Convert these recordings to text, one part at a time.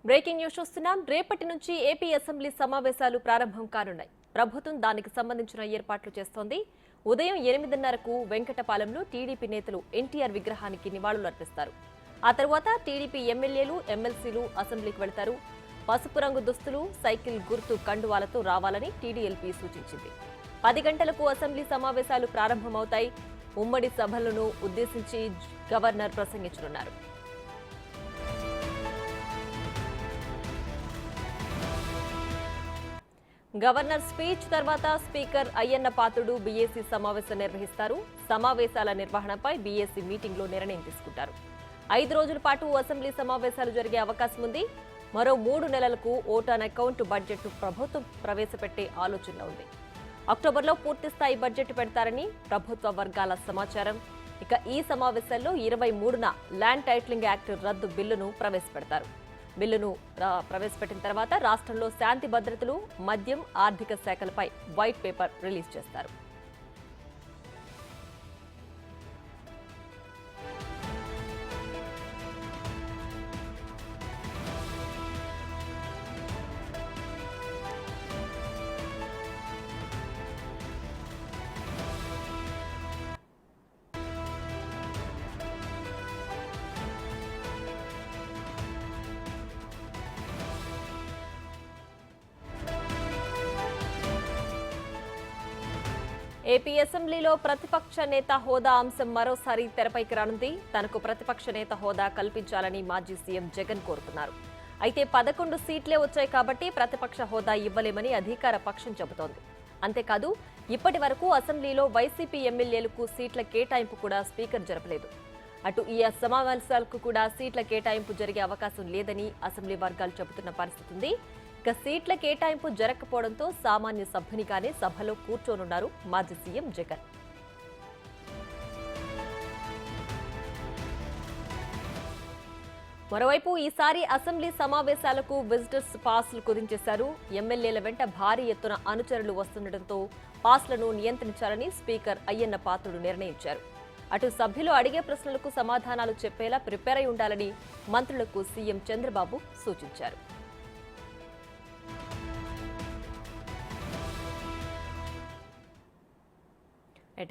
Breaking news చూస్తున్నాం. రేపటి నుంచి ఏపీ అసెంబ్లీ సమావేశాలు ప్రారంభం కానున్నాయి. ప్రభుత్వం దానికి సంబంధించిన ఏర్పాట్లు చేస్తోంది. ఉదయం 8:30కు వెంకటపాలెంలో టీడీపీ నేతలు ఎన్టీఆర్ విగ్రహానికి నివాళులర్పిస్తారు. ఆ తర్వాత టీడీపీ ఎమ్మెల్యేలు, ఎమ్మెల్సీలు అసెంబ్లీకి వెళ్తారు. పసుపు రంగు దుస్తులు, సైకిల్ గుర్తు కండువాలతో రావాలని టీడీఎల్పీ సూచించింది. 10 గంటలకు అసెంబ్లీ సమావేశాలు ప్రారంభమవుతాయి. ఉమ్మడి సభలను ఉద్దేశించి గవర్నర్ ప్రసంగించనున్నారు. గవర్నర్ స్పీచ్ తర్వాత స్పీకర్ అయ్యన్న పాత్రుడు బీఏసీ సమావేశం నిర్వహిస్తారు. సమావేశాల నిర్వహణపై బీఏసీ మీటింగ్లో నిర్ణయం తీసుకుంటారు. 5 రోజుల పాటు అసెంబ్లీ సమావేశాలు జరిగే అవకాశం ఉంది. మరో 3 నెలలకు ఓట్ ఆన్ అకౌంట్ బడ్జెట్ను ప్రభుత్వం ప్రవేశపెట్టే ఆలోచనలో ఉంది. అక్టోబర్లో పూర్తిస్థాయి బడ్జెట్ పెడతారని ప్రభుత్వ వర్గాల సమాచారం. ఇక ఈ సమావేశాల్లో 23న ల్యాండ్ టైటిలింగ్ యాక్ట్ రద్దు బిల్లును ప్రవేశపెడతారు. బిల్లును ప్రవేశపెట్టిన తర్వాత రాష్ట్రంలో శాంతి భద్రతలు, మద్యం, ఆర్థిక శాఖలపై వైట్ పేపర్ రిలీజ్ చేస్తారు. ఏపీ అసెంబ్లీలో ప్రతిపక్ష నేత హోదా అంశం మరోసారి తెరపైకి రానుంది. తనకు ప్రతిపక్ష నేత హోదా కల్పించాలని మాజీ సీఎం జగన్ కోరుతున్నారు. అయితే 11 సీట్లే వచ్చాయి కాబట్టి ప్రతిపక్ష హోదా ఇవ్వలేమని అధికార పక్షం చెబుతోంది. అంతేకాదు, ఇప్పటి వరకు అసెంబ్లీలో వైసీపీ ఎమ్మెల్యేలకు సీట్ల కేటాయింపు కూడా స్పీకర్ జరపలేదు. అటు ఈ సమావేశాలకు కూడా సీట్ల కేటాయింపు జరిగే అవకాశం లేదని అసెంబ్లీ వర్గాలు చెబుతున్న పరిస్థితి ఉంది. ఇక సీట్ల కేటాయింపు జరగకపోవడంతో సామాన్య సభ్యునిగానే సభలో కూర్చోనున్నారు మాజీ సీఎం జగన్. మరోవైపు ఈసారి అసెంబ్లీ సమావేశాలకు విజిటర్స్ పాస్లు కుదించేశారు. ఎమ్మెల్యేల వెంట భారీ ఎత్తున అనుచరులు వస్తుండటంతో పాస్లను నియంత్రించాలని స్పీకర్ అయ్యన్న పాత్రుడు నిర్ణయించారు. అటు సభ్యులు అడిగే ప్రశ్నలకు సమాధానాలు చెప్పేలా ప్రిపేర్ అయి ఉండాలని మంత్రులకు సీఎం చంద్రబాబు సూచించారు.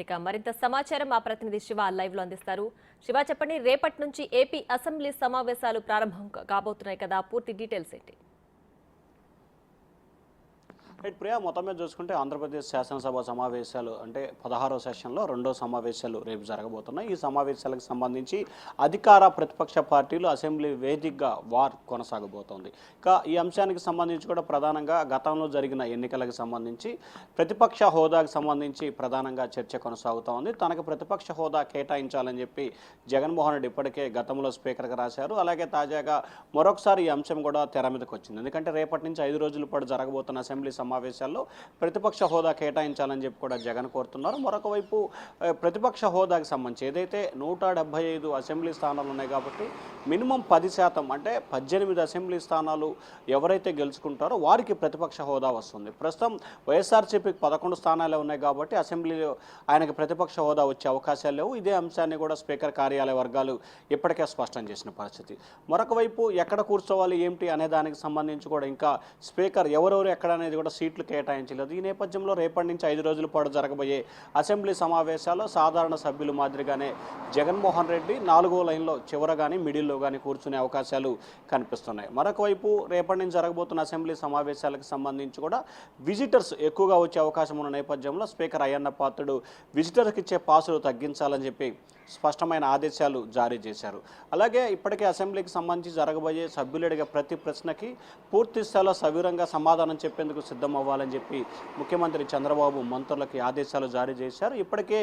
ఇక మరింత సమాచారం మా ప్రతినిధి శివ లైవ్ లో అందిస్తారు. శివ, చెప్పండి, రేపటి నుంచి ఏపీ అసెంబ్లీ సమావేశాలు ప్రారంభం కాబోతున్నాయి కదా, పూర్తి డీటెయిల్స్ ఏంటి? రైట్ ప్రియా, మొత్తం మీద చూసుకుంటే ఆంధ్రప్రదేశ్ శాసనసభ సమావేశాలు అంటే 16వ సెషన్లో 2వ సమావేశాలు రేపు జరగబోతున్నాయి. ఈ సమావేశాలకు సంబంధించి అధికార ప్రతిపక్ష పార్టీలు అసెంబ్లీ వేదికగా వార్ కొనసాగబోతోంది. ఇక ఈ అంశానికి సంబంధించి కూడా ప్రధానంగా గతంలో జరిగిన ఎన్నికలకు సంబంధించి ప్రతిపక్ష హోదాకు సంబంధించి ప్రధానంగా చర్చ కొనసాగుతూ ఉంది. తనకు ప్రతిపక్ష హోదా కేటాయించాలని చెప్పి జగన్మోహన్ రెడ్డి ఇప్పటికే గతంలో స్పీకర్గా రాశారు. అలాగే తాజాగా మరొకసారి ఈ అంశం కూడా తెర మీదకి వచ్చింది. ఎందుకంటే రేపటి నుంచి 5 రోజుల పాటు జరగబోతున్న అసెంబ్లీ సమావేశాల్లో ప్రతిపక్ష హోదా కేటాయించాలని చెప్పి కూడా జగన్ కోరుతున్నారు. మరొక వైపు ప్రతిపక్ష హోదాకి సంబంధించి ఏదైతే 175 అసెంబ్లీ స్థానాలు ఉన్నాయి కాబట్టి మినిమం 10% అంటే 18 అసెంబ్లీ స్థానాలు ఎవరైతే గెలుచుకుంటారో వారికి ప్రతిపక్ష హోదా వస్తుంది. ప్రస్తుతం వైఎస్ఆర్సీపీకి 11 స్థానాలే ఉన్నాయి కాబట్టి అసెంబ్లీలో ఆయనకు ప్రతిపక్ష హోదా వచ్చే అవకాశాలు లేవు. ఇదే అంశాన్ని కూడా స్పీకర్ కార్యాలయ వర్గాలు ఇప్పటికే స్పష్టం చేసిన పరిస్థితి. మరొక వైపు ఎక్కడ కూర్చోవాలి ఏమిటి అనే దానికి సంబంధించి కూడా ఇంకా స్పీకర్ ఎవరెవరు ఎక్కడ అనేది కూడా సీట్లు కేటాయించలేదు. ఈ నేపథ్యంలో రేపటి నుంచి 5 రోజుల పాటు జరగబోయే అసెంబ్లీ సమావేశాల్లో సాధారణ సభ్యులు మాదిరిగానే జగన్మోహన్ రెడ్డి 4వ లైన్లో చివర కానీ మిడిల్లో కానీ కూర్చునే అవకాశాలు కనిపిస్తున్నాయి. మరొక వైపు రేపటి నుంచి జరగబోతున్న అసెంబ్లీ సమావేశాలకు సంబంధించి కూడా విజిటర్స్ ఎక్కువగా వచ్చే అవకాశం ఉన్న నేపథ్యంలో స్పీకర్ అయ్యన్న పాత్రుడు విజిటర్స్కి ఇచ్చే పాసులు తగ్గించాలని చెప్పి స్పష్టమైన ఆదేశాలు జారీ చేశారు. అలాగే ఇప్పటికే అసెంబ్లీకి సంబంధించి జరగబోయే సభ్యులు అడిగే ప్రతి ప్రశ్నకి పూర్తి స్థాయిలో సవివరంగా సమాధానం చెప్పేందుకు సిద్ధం అవ్వాలని చెప్పి ముఖ్యమంత్రి చంద్రబాబు మంత్రులకి ఆదేశాలు జారీ చేశారు. ఇప్పటికే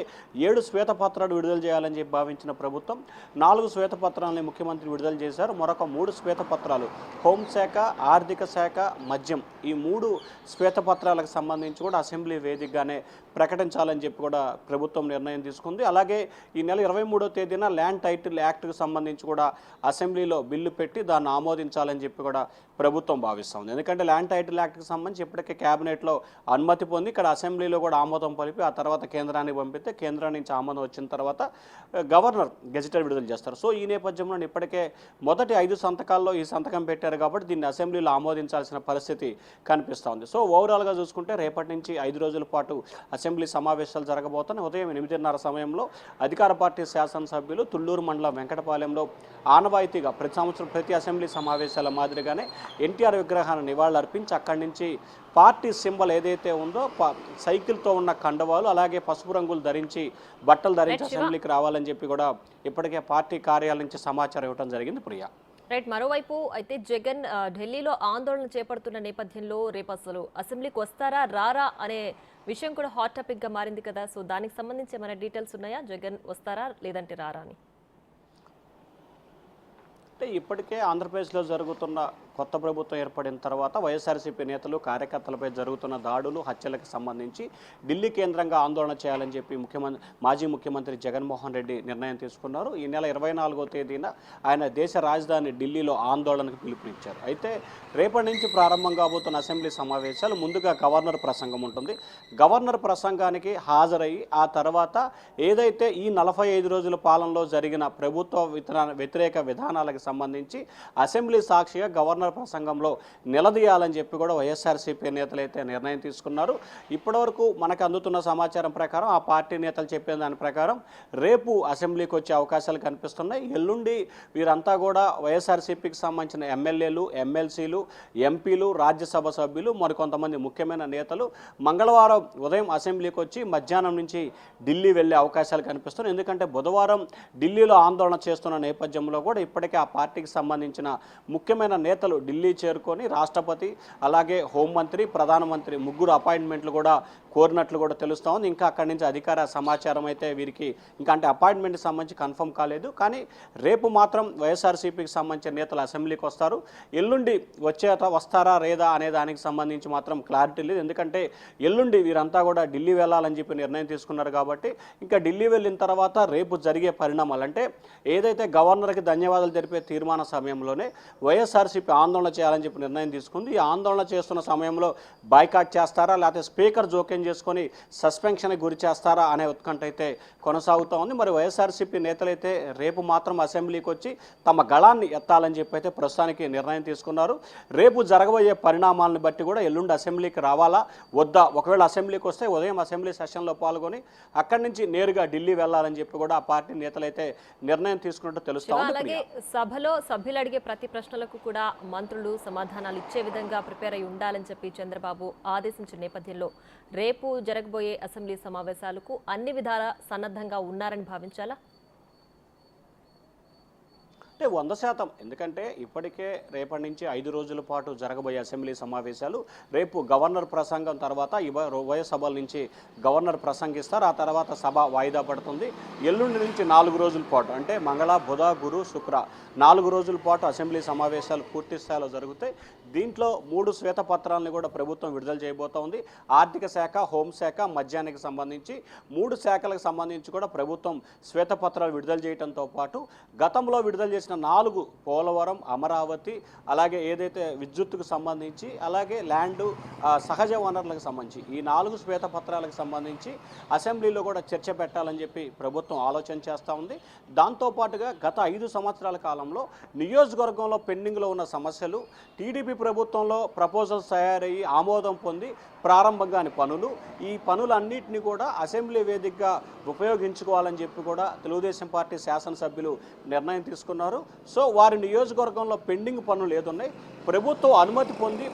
7 శ్వేతపత్రాలు విడుదల చేయాలని చెప్పి భావించిన ప్రభుత్వం 4 శ్వేతపత్రాలని ముఖ్యమంత్రి విడుదల చేశారు. మరొక 3 శ్వేతపత్రాలు హోంశాఖ, ఆర్థిక శాఖ, మద్యం ఈ 3 శ్వేతపత్రాలకు సంబంధించి కూడా అసెంబ్లీ వేదికగానే ప్రకటించాలని చెప్పి కూడా ప్రభుత్వం నిర్ణయం తీసుకుంది. అలాగే ఈ నెల 23వ తేదీన ల్యాండ్ టైటిల్ యాక్ట్కి సంబంధించి కూడా అసెంబ్లీలో బిల్లు పెట్టి దాన్ని ఆమోదించాలని చెప్పి కూడా ప్రభుత్వం భావిస్తుంది. ఎందుకంటే ల్యాండ్ టైటిల్ యాక్ట్కి సంబంధించి ఇప్పటికే కేబినెట్లో అనుమతి పొంది ఇక్కడ అసెంబ్లీలో కూడా ఆమోదం పలిపి ఆ తర్వాత కేంద్రానికి పంపితే కేంద్రం నుంచి ఆమోదం వచ్చిన తర్వాత గవర్నర్ గెజిటెడ్ విడుదల చేస్తారు. సో ఈ నేపథ్యంలో ఇప్పటికే మొదటి 5 సంతకాల్లో ఈ సంతకం పెట్టారు కాబట్టి దీన్ని అసెంబ్లీలో ఆమోదించాల్సిన పరిస్థితి కనిపిస్తూ ఉంది. సో ఓవరాల్గా చూసుకుంటే రేపటి నుంచి 5 రోజుల పాటు అసెంబ్లీ సమావేశాలు జరగబోతున్నాయి. ఉదయం 8:30 సమయంలో అధికార పార్టీ శాసనసభ్యులు తుళ్లూరు మండలం వెంకటపాలెంలో ఆనవాయితీగా ప్రతి సంవత్సరం ప్రతి అసెంబ్లీ సమావేశాల మాదిరిగానే ఎన్టీఆర్ విగ్రహాన్ని నివాళులు అర్పించి అక్కడి నుంచి పార్టీ సింబల్ ఏదైతే ఉందో సైకిల్తో ఉన్న కండవాలు అలాగే పసుపు రంగులు ధరించి బట్టలు ధరించి అసెంబ్లీకి రావాలని చెప్పి కూడా ఇప్పటికే పార్టీ కార్యాలయం నుంచి సమాచారం ఇవ్వడం జరిగింది. ప్రియా రైట్. మరోవైపు అయితే జగన్ ఢిల్లీలో ఆందోళన చేపడుతున్న నేపథ్యంలో రేపు అసలు అసెంబ్లీకి వస్తారా రారా అనే విషయం కూడా హాట్ టాపిక్ గా మారింది కదా. సో దానికి సంబంధించి ఏమైనా డీటెయిల్స్ ఉన్నాయా? జగన్ వస్తారా లేదంటే రారా అని? అంటే ఇప్పటికే ఆంధ్రప్రదేశ్లో జరుగుతున్న కొత్త ప్రభుత్వం ఏర్పడిన తర్వాత వైఎస్ఆర్సీపీ నేతలు కార్యకర్తలపై జరుగుతున్న దాడులు హత్యలకు సంబంధించి ఢిల్లీ కేంద్రంగా ఆందోళన చేయాలని చెప్పి మాజీ ముఖ్యమంత్రి జగన్మోహన్ రెడ్డి నిర్ణయం తీసుకున్నారు. ఈ నెల 24వ తేదీన ఆయన దేశ రాజధాని ఢిల్లీలో ఆందోళనకు పిలుపునిచ్చారు. అయితే రేపటి నుంచి ప్రారంభం కాబోతున్న అసెంబ్లీ సమావేశాలు ముందుగా గవర్నర్ ప్రసంగం ఉంటుంది. గవర్నర్ ప్రసంగానికి హాజరయ్యి ఆ తర్వాత ఏదైతే ఈ 45 రోజుల పాలనలో జరిగిన ప్రభుత్వ వ్యతిరేక విధానాలకు సంబంధించి అసెంబ్లీ సాక్షిగా గవర్నర్ ప్రసంగంలో నిలదీయాలని చెప్పి కూడా వైఎస్ఆర్సీపీ నేతలు అయితే నిర్ణయం తీసుకున్నారు. ఇప్పటివరకు మనకు అందుతున్న సమాచారం ప్రకారం ఆ పార్టీ నేతలు చెప్పిన దాని ప్రకారం రేపు అసెంబ్లీకి వచ్చే అవకాశాలు కనిపిస్తున్నాయి. ఎల్లుండి వీరంతా కూడా వైఎస్ఆర్సీపీకి సంబంధించిన ఎమ్మెల్యేలు, ఎమ్మెల్సీలు, ఎంపీలు, రాజ్యసభ సభ్యులు మరికొంతమంది ముఖ్యమైన నేతలు మంగళవారం ఉదయం అసెంబ్లీకి వచ్చి మధ్యాహ్నం నుంచి ఢిల్లీ వెళ్ళే అవకాశాలు కనిపిస్తున్నాయి. ఎందుకంటే బుధవారం ఢిల్లీలో ఆందోళన చేస్తున్న నేపథ్యంలో కూడా ఇప్పటికే ఆ పార్టీకి సంబంధించిన ముఖ్యమైన నేతలు ఢిల్లీ చేరుకొని రాష్ట్రపతి అలాగే హోంమంత్రి, ప్రధానమంత్రి ముగ్గురు అపాయింట్మెంట్లు కూడా కోరినట్లు కూడా తెలుస్తూ ఉంది. ఇంకా అక్కడి నుంచి అధికార సమాచారం అయితే వీరికి ఇంకా అంటే అపాయింట్మెంట్కి సంబంధించి కన్ఫర్మ్ కాలేదు. కానీ రేపు మాత్రం వైఎస్ఆర్సీపీకి సంబంధించిన నేతలు అసెంబ్లీకి వస్తారు. ఎల్లుండి వస్తారా లేదా అనే దానికి సంబంధించి మాత్రం క్లారిటీ లేదు. ఎందుకంటే ఎల్లుండి వీరంతా కూడా ఢిల్లీ వెళ్ళాలని చెప్పి నిర్ణయం తీసుకున్నారు కాబట్టి ఇంకా ఢిల్లీ వెళ్ళిన తర్వాత రేపు జరిగే పరిణామాలు అంటే ఏదైతే గవర్నర్కి ధన్యవాదాలు తెలిపే తీర్మాన సమయంలోనే వైఎస్ఆర్సీపీ ఆందోళన చేయాలని చెప్పి నిర్ణయం తీసుకుంది. ఈ ఆందోళన చేస్తున్న సమయంలో బాయ్కాట్ చేస్తారా లేకపోతే స్పీకర్ జోక్యం చేసుకొని సస్పెన్షన్కి గురి చేస్తారా అనే ఉత్కంఠ అయితే కొనసాగుతూ ఉంది. మరి వైఎస్ఆర్సీపీ నేతలైతే రేపు మాత్రం అసెంబ్లీకి వచ్చి తమ గళాన్ని ఎత్తాలని చెప్పి అయితే ప్రస్తుతానికి నిర్ణయం తీసుకున్నారు. రేపు జరగబోయే పరిణామాలను బట్టి కూడా ఎల్లుండి అసెంబ్లీకి రావాలా వద్దా, ఒకవేళ అసెంబ్లీకి వస్తే ఉదయం అసెంబ్లీ సెషన్లో పాల్గొని అక్కడి నుంచి నేరుగా ఢిల్లీ వెళ్ళాలని చెప్పి కూడా ఆ పార్టీ నేతలైతే నిర్ణయం తీసుకున్నట్టు తెలుస్తూ ఉంది. అలాగే సభలో సభ్యులు అడిగే ప్రతి ప్రశ్నలకు కూడా మంత్రులు సమాధానాలు ఇచ్చే విధంగా ప్రిపేర్ అయి ఉండాలని చెప్పి చంద్రబాబు ఆదేశించిన నేపథ్యంలో రేపు జరగబోయే అసెంబ్లీ సమావేశాలకు అన్ని విధాల సన్నద్ధంగా ఉన్నారని భావించాలా? అంటే 100%. ఎందుకంటే ఇప్పటికే రేపటి నుంచి 5 రోజుల పాటు జరగబోయే అసెంబ్లీ సమావేశాలు రేపు గవర్నర్ ప్రసంగం తర్వాత ఉభయ సభల నుంచి గవర్నర్ ప్రసంగిస్తారు. ఆ తర్వాత సభ వాయిదా పడుతుంది. ఎల్లుండి నుంచి 4 రోజుల పాటు అంటే మంగళ, బుధ, గురు, శుక్ర 4 రోజుల పాటు అసెంబ్లీ సమావేశాలు పూర్తి స్థాయిలో జరుగుతాయి. దీంట్లో 3 శ్వేతపత్రాలను కూడా ప్రభుత్వం విడుదల చేయబోతోంది. ఆర్థిక శాఖ, హోంశాఖ, మద్యానికి సంబంధించి 3 శాఖలకు సంబంధించి కూడా ప్రభుత్వం శ్వేతపత్రాలు విడుదల చేయడంతో పాటు గతంలో విడుదల చేసిన 4 పోలవరం, అమరావతి అలాగే ఏదైతే విద్యుత్తుకు సంబంధించి అలాగే ల్యాండు, సహజ వనరులకు సంబంధించి ఈ 4 శ్వేతపత్రాలకు సంబంధించి అసెంబ్లీలో కూడా చర్చ పెట్టాలని చెప్పి ప్రభుత్వం ఆలోచన చేస్తూ ఉంది. దాంతోపాటుగా గత 5 సంవత్సరాల కాలంలో నియోజకవర్గంలో పెండింగ్లో ఉన్న సమస్యలు, టీడీపీ ప్రభుత్వంలో ప్రపోజల్స్ తయారయ్యి ఆమోదం పొంది ప్రారంభం కాని పనులు, ఈ పనులన్నింటినీ కూడా అసెంబ్లీ వేదికగా ఉపయోగించుకోవాలని చెప్పి కూడా తెలుగుదేశం పార్టీ శాసనసభ్యులు నిర్ణయం తీసుకున్నారు. సో వారి నియోజకవర్గంలో పెండింగ్ పనులు ఏదున్నాయి, ప్రభుత్వం అనుమతి పొంది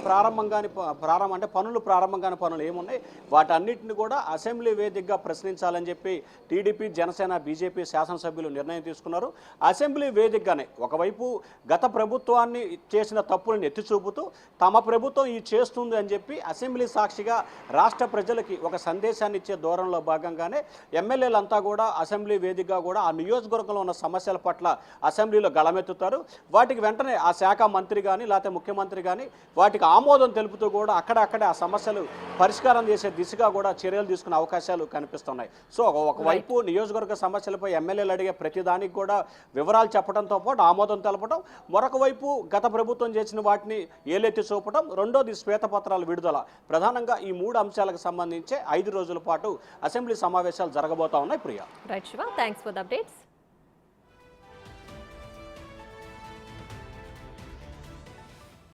పనులు ప్రారంభం కాని పనులు ఏమున్నాయి వాటన్నిటిని కూడా అసెంబ్లీ వేదికగా ప్రశ్నించాలని చెప్పి టీడీపీ, జనసేన, బీజేపీ శాసనసభ్యులు నిర్ణయం తీసుకున్నారు. అసెంబ్లీ వేదికగానే ఒకవైపు గత ప్రభుత్వాన్ని చేసిన తప్పులను ఎత్తి చూపుతూ తమ ప్రభుత్వం ఇది చేస్తుంది అని చెప్పి అసెంబ్లీ సాక్షిగా రాష్ట్ర ప్రజలకి ఒక సందేశాన్ని ఇచ్చే దూరంలో భాగంగానే ఎమ్మెల్యేలంతా కూడా అసెంబ్లీ వేదికగా కూడా ఆ నియోజకవర్గంలో ఉన్న సమస్యల పట్ల అసెంబ్లీలో గళమెత్తుతారు. వాటికి వెంటనే ఆ శాఖ మంత్రి కానీ లేకపోతే ముఖ్యమంత్రి కానీ వాటికి ఆమోదం తెలుపుతూ కూడా అక్కడక్కడే ఆ సమస్యలు పరిష్కారం చేసే దిశగా కూడా చర్యలు తీసుకునే అవకాశాలు కనిపిస్తున్నాయి. సో ఒకవైపు నియోజకవర్గ సమస్యలపై ఎమ్మెల్యేలు అడిగే ప్రతిదానికి కూడా వివరాలు చెప్పడంతో పాటు ఆమోదం తెలపడం, మరొక వైపు గత ప్రభుత్వం చేసిన వాటిని ఏలెత్తి చూపడం, రెండోది శ్వేతపత్రాల విడుదల. ప్రధానంగా ఈ 3 అంశాలకు సంబంధించి 5 రోజుల పాటు అసెంబ్లీ సమావేశాలు జరగబోతా ఉన్నాయి. Priya. Right Shiva, thanks for the updates.